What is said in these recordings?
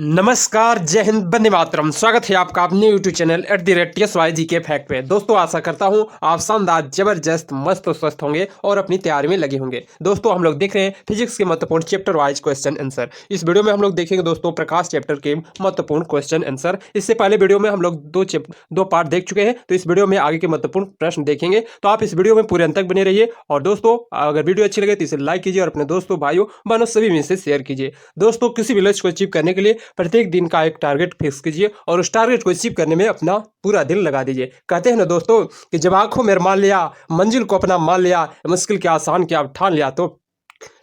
नमस्कार, जय हिंद, वंदे मातरम। स्वागत है आपका अपने यूट्यूब चैनल @TSYG के फैक्ट पे। दोस्तों, आशा करता हूं आप शानदार, जबरदस्त, मस्त और स्वस्थ होंगे और अपनी तैयारी में लगे होंगे। दोस्तों, हम लोग देख रहे हैं फिजिक्स के महत्वपूर्ण चैप्टर वाइज क्वेश्चन आंसर। इस वीडियो में हम लोग देखेंगे दोस्तों प्रकाश चैप्टर के महत्वपूर्ण क्वेश्चन आंसर। इससे पहले वीडियो में हम लोग दो पार्ट देख चुके हैं, तो इस वीडियो में आगे के महत्वपूर्ण प्रश्न देखेंगे। तो आप इस वीडियो में पूरे अंत तक बने रहिए। और दोस्तों, अगर वीडियो अच्छी लगे तो इसे लाइक कीजिए और अपने दोस्तों, भाइयों, बहनों सभी में से शेयर कीजिए। दोस्तों, किसी भी लक्ष्य को अचीव करने के लिए प्रत्येक दिन का एक टारगेट फिक्स कीजिए और उस टारगेट को अचीव करने में अपना पूरा दिल लगा दीजिए। कहते हैं ना दोस्तों कि जब आंखों में मान लिया, मंजिल को अपना मान लिया, मुश्किल के आसान क्या ठान लिया तो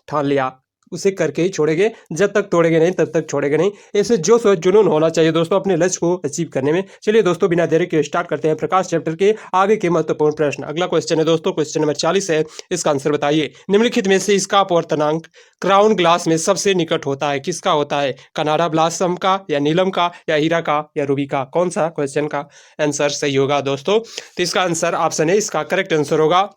ठान लिया, उसे करके ही छोड़ेंगे। जब तक तोड़ेंगे नहीं तब तक छोड़ेंगे नहीं। ऐसे जो सोच जुनून होना चाहिए दोस्तों अपने लक्ष्य को अचीव करने में। चलिए दोस्तों, बिना देरी के स्टार्ट करते हैं प्रकाश चैप्टर के आगे के महत्वपूर्ण प्रश्न। अगला क्वेश्चन है दोस्तों, क्वेश्चन नंबर 40 है। इसका आंसर बताइए। निम्नलिखित में से इसका अपवर्तनांक क्राउन ग्लास में सबसे निकट होता है। किसका होता है? कनाडा ब्लासम का, या नीलम का, या हीरा का, या रूबी का? कौन सा क्वेश्चन का आंसर सही होगा दोस्तों? तो इसका आंसर ऑप्शन है, इसका करेक्ट आंसर होगा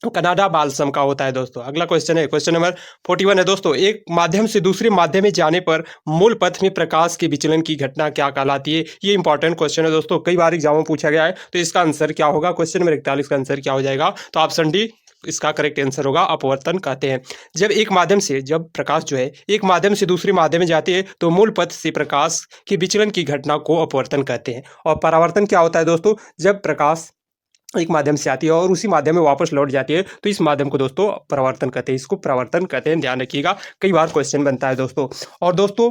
कनाडा बालसम का होता है दोस्तों। अगला क्वेश्चन है, क्वेश्चन नंबर 41 है दोस्तों। एक माध्यम से दूसरे माध्यम में जाने पर मूल पथ में प्रकाश के विचलन की घटना क्या कहलाती है? ये इंपॉर्टेंट क्वेश्चन है दोस्तों, कई बार एग्जाम में पूछा गया है। तो इसका आंसर क्या होगा? क्वेश्चन नंबर 41 का आंसर क्या हो जाएगा? तो ऑप्शन डी इसका करेक्ट आंसर होगा, अपवर्तन कहते हैं। जब प्रकाश जो है एक माध्यम से दूसरे माध्यम में जाती है तो मूल पथ से प्रकाश के विचलन की घटना को अपवर्तन कहते हैं। और परावर्तन क्या होता है दोस्तों? जब प्रकाश एक माध्यम से आती है और उसी माध्यम में वापस लौट जाती है तो इस माध्यम को दोस्तों परावर्तन कहते हैं। इसको परावर्तन कहते हैं, ध्यान रखिएगा, कई बार क्वेश्चन बनता है दोस्तों। और दोस्तों,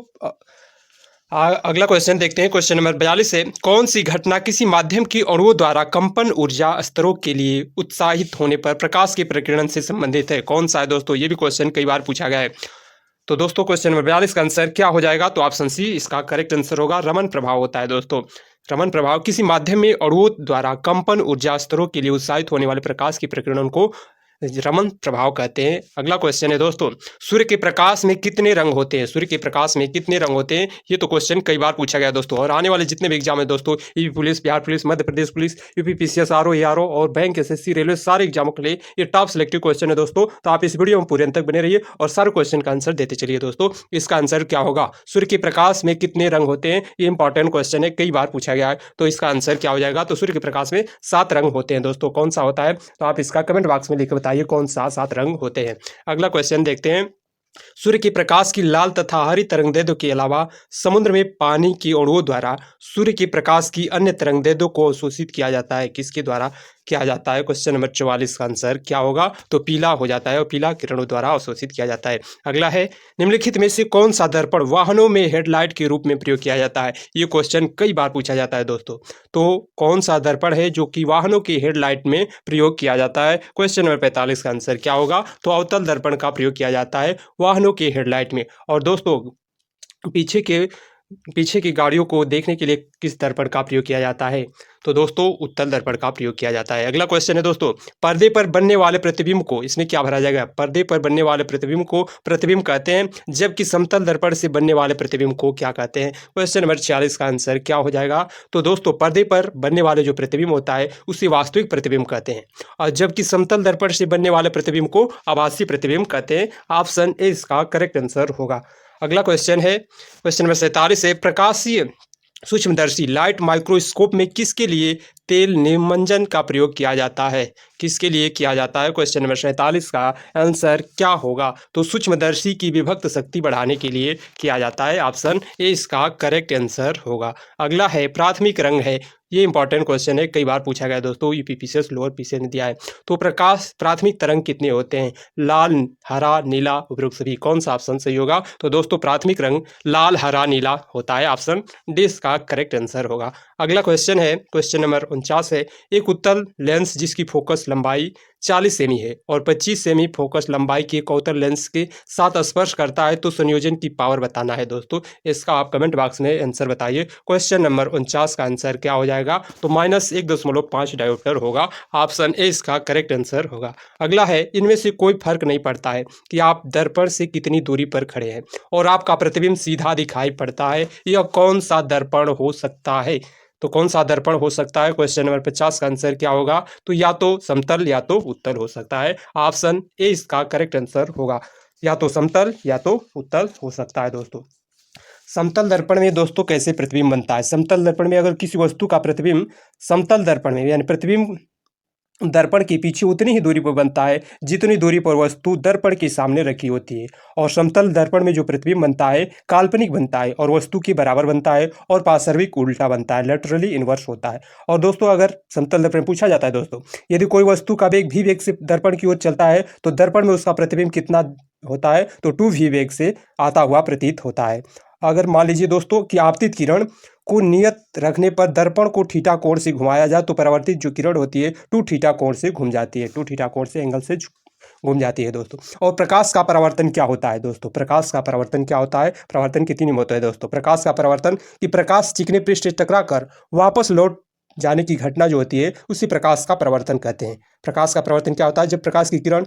अगला क्वेश्चन देखते हैं, क्वेश्चन नंबर 42 है। कौन सी घटना किसी माध्यम की अणुओं द्वारा कंपन ऊर्जा स्तरों के लिए उत्साहित होने पर प्रकाश के प्रकीर्णन से संबंधित है? कौन सा है दोस्तों? ये भी क्वेश्चन कई बार पूछा गया है। तो दोस्तों, क्वेश्चन नंबर 42 का आंसर क्या हो जाएगा? तो ऑप्शन सी इसका करेक्ट आंसर होगा, रमन प्रभाव होता है दोस्तों। रमन प्रभाव किसी माध्यम में अणुओं द्वारा कंपन ऊर्जा स्तरों के लिए उत्साहित होने वाले प्रकाश की प्रकीर्णन को रमन प्रभाव कहते हैं। अगला क्वेश्चन है दोस्तों, सूर्य के प्रकाश में कितने रंग होते हैं? सूर्य के प्रकाश में कितने रंग होते हैं? ये तो क्वेश्चन कई बार पूछा गया दोस्तों। और आने वाले जितने भी एग्जाम है दोस्तों, UP police, Bihar police, Madhya Pradesh police, UP PCS, RO, ARO और बैंक, एसएससी, रेलवे, सारे एग्जामों के लिए ये टॉप सिलेक्टिव क्वेश्चन है दोस्तों। तो आप इस वीडियो में पूरे अंत तक बने रहिए और सारे क्वेश्चन का आंसर देते चलिए दोस्तों। इसका आंसर क्या होगा? सूर्य के प्रकाश में कितने रंग होते हैं? ये इंपॉर्टेंट क्वेश्चन है, कई बार पूछा गया है। तो इसका आंसर क्या हो जाएगा? तो सूर्य के प्रकाश में 7 रंग होते हैं दोस्तों। कौन सा होता है? तो आप इसका कमेंट बॉक्स में लिखकर बताइए कौन सा 7 रंग होते हैं। अगला क्वेश्चन देखते हैं, सूर्य के प्रकाश की लाल तथा हरी तरंगदैर्ध्य के अलावा समुद्र में पानी की अणुओं द्वारा सूर्य के प्रकाश की अन्य तरंगदैर्ध्य को अवशोषित किया जाता है। किसके द्वारा किया जाता है? क्वेश्चन नंबर 44 का आंसर क्या होगा? तो पीला हो जाता है और पीला किरणों द्वारा अवशोषित किया जाता है। अगला है, निम्नलिखित में से कौन सा दर्पण वाहनों में हेडलाइट के रूप में प्रयोग किया जाता है? ये क्वेश्चन कई बार पूछा जाता है दोस्तों। तो कौन सा दर्पण है जो कि वाहनों की हेडलाइट में प्रयोग किया जाता है? क्वेश्चन नंबर 45 का आंसर क्या होगा? तो अवतल दर्पण का प्रयोग किया जाता है वाहनों की हेडलाइट में। और दोस्तों, पीछे की गाड़ियों को देखने के लिए किस दर्पण का प्रयोग किया जाता है? तो दोस्तों, उत्तल दर्पण का प्रयोग किया जाता है। अगला क्वेश्चन है दोस्तों, पर्दे पर बनने वाले प्रतिबिंब को, इसमें क्या भरा जाएगा? पर्दे पर बनने वाले प्रतिबिंब को प्रतिबिंब कहते हैं, जबकि समतल दर्पण से बनने वाले प्रतिबिंब को क्या कहते हैं? क्वेश्चन नंबर 46 का आंसर क्या हो जाएगा? तो दोस्तों, पर्दे पर बनने वाले जो प्रतिबिंब होता है उसे वास्तविक प्रतिबिंब कहते हैं, और जबकि समतल दर्पण से बनने वाले प्रतिबिंब को आभासी प्रतिबिंब कहते हैं। ऑप्शन ए इसका करेक्ट आंसर होगा। अगला क्वेश्चन है, क्वेश्चन नंबर 47 है। प्रकाशीय सूक्ष्मदर्शी लाइट माइक्रोस्कोप में किसके लिए तेल निमज्जन का प्रयोग किया जाता है? किसके लिए किया जाता है? क्वेश्चन नंबर 47 का आंसर क्या होगा? तो सूक्ष्मदर्शी की विभक्त शक्ति बढ़ाने के लिए किया जाता है। ऑप्शन ए इसका करेक्ट आंसर होगा। अगला है, प्राथमिक रंग है। ये इंपॉर्टेंट क्वेश्चन है, कई बार पूछा गया दोस्तों, यूपी पीसीएस, लोअर पीसीएस ने दिया है। तो प्रकाश प्राथमिक तरंग कितने होते हैं? लाल, हरा, नीला, उपरोक्त सभी। कौन सा ऑप्शन सही होगा? तो दोस्तों, प्राथमिक रंग लाल, हरा, नीला होता है। ऑप्शन डी इसका करेक्ट आंसर होगा। अगला क्वेश्चन है, क्वेश्चन नंबर 49 है। एक उत्तल लेंस जिसकी फोकस लंबाई 40 सेमी है और 25 सेमी फोकस लंबाई के एक अवतल लेंस के साथ स्पर्श करता है तो संयोजन की पावर बताना है दोस्तों। इसका आप कमेंट बॉक्स में आंसर बताइए। क्वेश्चन नंबर 49 का आंसर क्या हो जाएगा? तो -1.5 डायोप्टर होगा। ऑप्शन ए इसका करेक्ट आंसर होगा। अगला है, इनमें से कोई फर्क नहीं पड़ता है कि आप दर्पण से कितनी दूरी पर खड़े हैं और आपका प्रतिबिंब सीधा दिखाई पड़ता है। यह कौन सा दर्पण हो सकता है? तो कौन सा दर्पण हो सकता है? क्वेश्चन नंबर 50 का आंसर क्या होगा? तो या तो समतल या तो उत्तल हो सकता है। ऑप्शन ए इसका करेक्ट आंसर होगा। या तो समतल या तो उत्तल हो सकता है दोस्तों। समतल दर्पण में दोस्तों कैसे प्रतिबिंब बनता है। समतल दर्पण में अगर किसी वस्तु का प्रतिबिंब समतल दर्पण में यानी प्रतिबिंब दर्पण के पीछे उतनी ही दूरी पर बनता है जितनी दूरी पर वस्तु दर्पण के सामने रखी होती है। और समतल दर्पण में जो प्रतिबिंब बनता है काल्पनिक बनता है और वस्तु के बराबर बनता है और पार्श्विक उल्टा बनता है, लेटरली इनवर्स होता है। और दोस्तों अगर समतल दर्पण में पूछा जाता है दोस्तों, यदि कोई वस्तु का वेग v वेग से दर्पण की ओर चलता है तो दर्पण में उसका प्रतिबिंब कितना होता है, तो 2v वेग से आता हुआ प्रतीत होता है। अगर मान लीजिए दोस्तों कि आपतित किरण को नियत रखने पर दर्पण को थीटा कोण से घुमाया जाए तो परावर्तित जो किरण होती है 2 थीटा कोण से घूम जाती है, 2 थीटा कोण से एंगल से घूम जाती है दोस्तों। और प्रकाश का परावर्तन क्या होता है दोस्तों, प्रकाश का परावर्तन क्या होता है, परावर्तन के 3 नियम होते हैं दोस्तों। प्रकाश का परावर्तन कि प्रकाश चिकने पृष्ठ से टकराकर वापस लौट जाने की घटना जो होती है उसी प्रकाश का परावर्तन कहते हैं। प्रकाश का परावर्तन क्या होता है, जब प्रकाश की किरण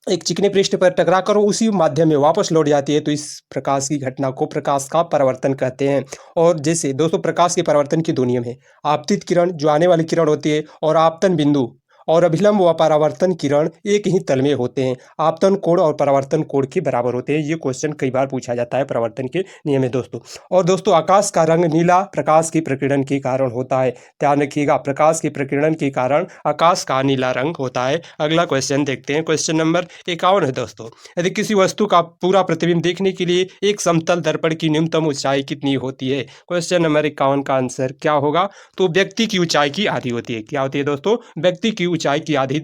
एक चिकने पृष्ठ पर टकरा कर उसी माध्यम में वापस लौट जाती है तो इस प्रकाश की घटना को प्रकाश का परावर्तन कहते हैं। और जैसे दोस्तों प्रकाश के परावर्तन के 2 नियम हैं, आपतित किरण जो आने वाली किरण होती है और आपतन बिंदु और अभिलंब व परावर्तन किरण एक ही तल में होते हैं, आपतन कोण और परावर्तन कोण के बराबर होते हैं। ये क्वेश्चन कई बार पूछा जाता है परावर्तन के नियम में दोस्तों। और दोस्तों आकाश का रंग नीला प्रकाश के प्रकीर्णन के कारण होता है, ध्यान रखिएगा, प्रकाश के प्रकीर्णन के कारण आकाश का नीला रंग होता है। अगला क्वेश्चन देखते हैं, क्वेश्चन नंबर 51 है दोस्तों। यदि किसी वस्तु का पूरा प्रतिबिंब देखने के लिए एक समतल दर्पण की न्यूनतम ऊंचाई कितनी होती है, क्वेश्चन नंबर 51 का आंसर क्या होगा, तो व्यक्ति की ऊंचाई की आधी होती है। क्या होती है दोस्तों, व्यक्ति की ऊंचाई की आधी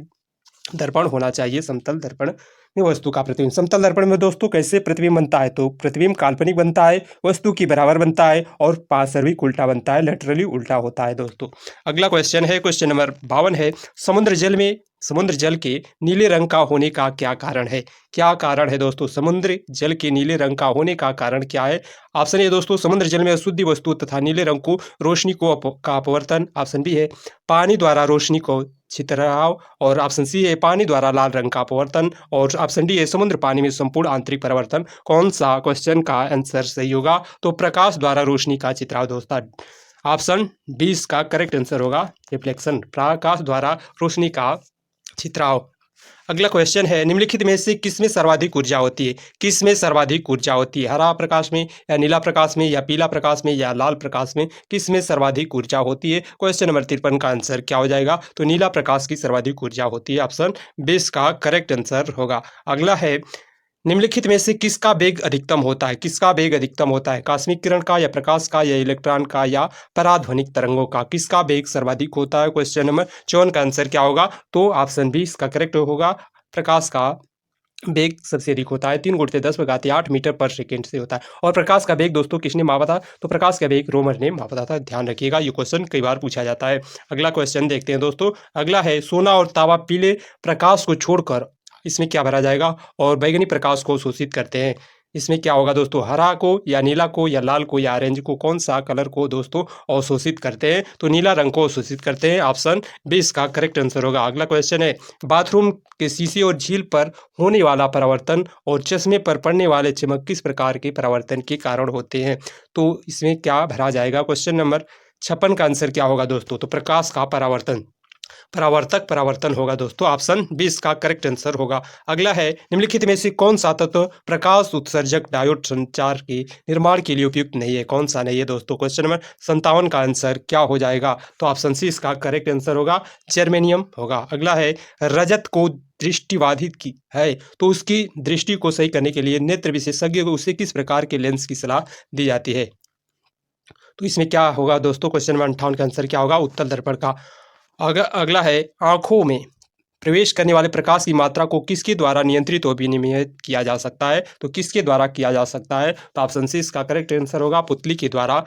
दर्पण होना चाहिए समतल दर्पण में वस्तु का प्रतिबिंब। समतल दर्पण में दोस्तों कैसे प्रतिबिंब बनता है, तो प्रतिबिंब काल्पनिक बनता है, वस्तु की बराबर बनता है और पार्श्विक उल्टा बनता है, लेटरली उल्टा होता है दोस्तों। अगला क्वेश्चन है, क्वेश्चन नंबर 52 है, समुद्र जल के नीले रंग का होने का क्या कारण है। क्या कारण है दोस्तों, समुद्र जल के नीले रंग का होने का कारण क्या है। ऑप्शन ए दोस्तों, समुद्र जल में अशुद्धि वस्तु तथा नीले रंग को रोशनी का अपवर्तन। ऑप्शन बी है पानी द्वारा रोशनी को छितराव। और ऑप्शन सी है पानी द्वारा लाल रंग का अपवर्तन। और ऑप्शन डी है समुद्र पानी में संपूर्ण आंतरिक परिवर्तन। कौन सा क्वेश्चन का आंसर सही होगा, तो प्रकाश द्वारा रोशनी का छितराव दोस्तों। ऑप्शन 20 का करेक्ट आंसर होगा रिफ्लेक्शन, प्रकाश द्वारा रोशनी का छितराव। अगला क्वेश्चन है, निम्नलिखित में से किसमें सर्वाधिक ऊर्जा होती है, किसमें सर्वाधिक ऊर्जा होती है, हरा प्रकाश में या नीला प्रकाश में या पीला प्रकाश में या लाल प्रकाश में, किसमें सर्वाधिक ऊर्जा होती है। क्वेश्चन नंबर 53 का आंसर क्या हो जाएगा, तो नीला प्रकाश की सर्वाधिक ऊर्जा होती है, ऑप्शन 20 का करेक्ट आंसर होगा। अगला है, निम्नलिखित में से किसका वेग अधिकतम होता है, किसका वेग अधिकतम होता है, कॉस्मिक किरण का या प्रकाश का या इलेक्ट्रॉन का या पराध्वनिक तरंगों का, किसका वेग सर्वाधिक होता है। क्वेश्चन नंबर 54 का आंसर क्या होगा, तो ऑप्शन 20 का करेक्ट होगा, प्रकाश का वेग सबसे अधिक होता है, 3 × 10⁸ मीटर पर सेकेंड से होता है। और प्रकाश का वेग दोस्तों किसने मापा था, तो प्रकाश का वेग रोमर ने मापा था, ध्यान रखिएगा, ये क्वेश्चन कई बार पूछा जाता है। अगला क्वेश्चन देखते हैं दोस्तों। अगला है, सोना और तांबा पीले प्रकाश को छोड़कर इसमें क्या भरा जाएगा, और बैगनी प्रकाश को शोषित करते हैं। इसमें क्या होगा दोस्तों, हरा को या नीला को या लाल को या ऑरेंज को, कौन सा कलर को दोस्तों अवशोषित करते हैं, तो नीला रंग को अवशोषित करते हैं, ऑप्शन 20 का करेक्ट आंसर होगा। अगला क्वेश्चन है, बाथरूम के शीशे और झील पर होने वाला परावर्तन और चश्मे पर पड़ने वाले चमक किस प्रकार के परावर्तन के कारण होते हैं, तो इसमें क्या भरा जाएगा। क्वेश्चन नंबर 56 का आंसर क्या होगा दोस्तों, तो प्रकाश का परावर्तन, परावर्तक परावर्तन होगा दोस्तों, ऑप्शन 20 का करेक्ट आंसर होगा। अगला है, निम्नलिखित में से कौन सा तत्व प्रकाश उत्सर्जक डायोड संचार के निर्माण के लिए उपयुक्त नहीं है, कौन सा नहीं है दोस्तों। क्वेश्चन नंबर 57 का आंसर क्या हो जाएगा, तो ऑप्शन सी इसका करेक्ट आंसर होगा, जर्मेनियम होगा। अगला है, रजत को दृष्टिबाधित की है तो उसकी दृष्टि को सही करने के लिए नेत्र विशेषज्ञ को उसे किस प्रकार के लेंस की सलाह दी जाती है, तो इसमें क्या होगा दोस्तों। क्वेश्चन नंबर 58 का आंसर क्या होगा, उत्तल दर्पण का। अगला है, आंखों में प्रवेश करने वाले प्रकाश की मात्रा को किसके द्वारा नियंत्रित और विनियमित किया जा सकता है, तो किसके द्वारा किया जा सकता है, तो ऑप्शन सी इसका करेक्ट आंसर होगा, पुतली के द्वारा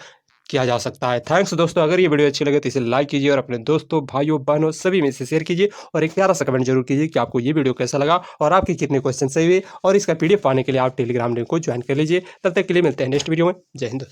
किया जा सकता है। थैंक्स दोस्तों, अगर ये वीडियो अच्छी लगे तो इसे लाइक कीजिए और अपने दोस्तों भाइयों बहनों सभी में से शेयर कीजिए और एक प्यारा सा कमेंट जरूर कीजिए कि आपको ये वीडियो कैसा लगा और आपके कितने क्वेश्चन सही हुए। और इसका PDF पाने के लिए आप टेलीग्राम लिंक को ज्वाइन कर लीजिए। तब तक के लिए मिलते हैं नेक्स्ट वीडियो में। जय हिंद।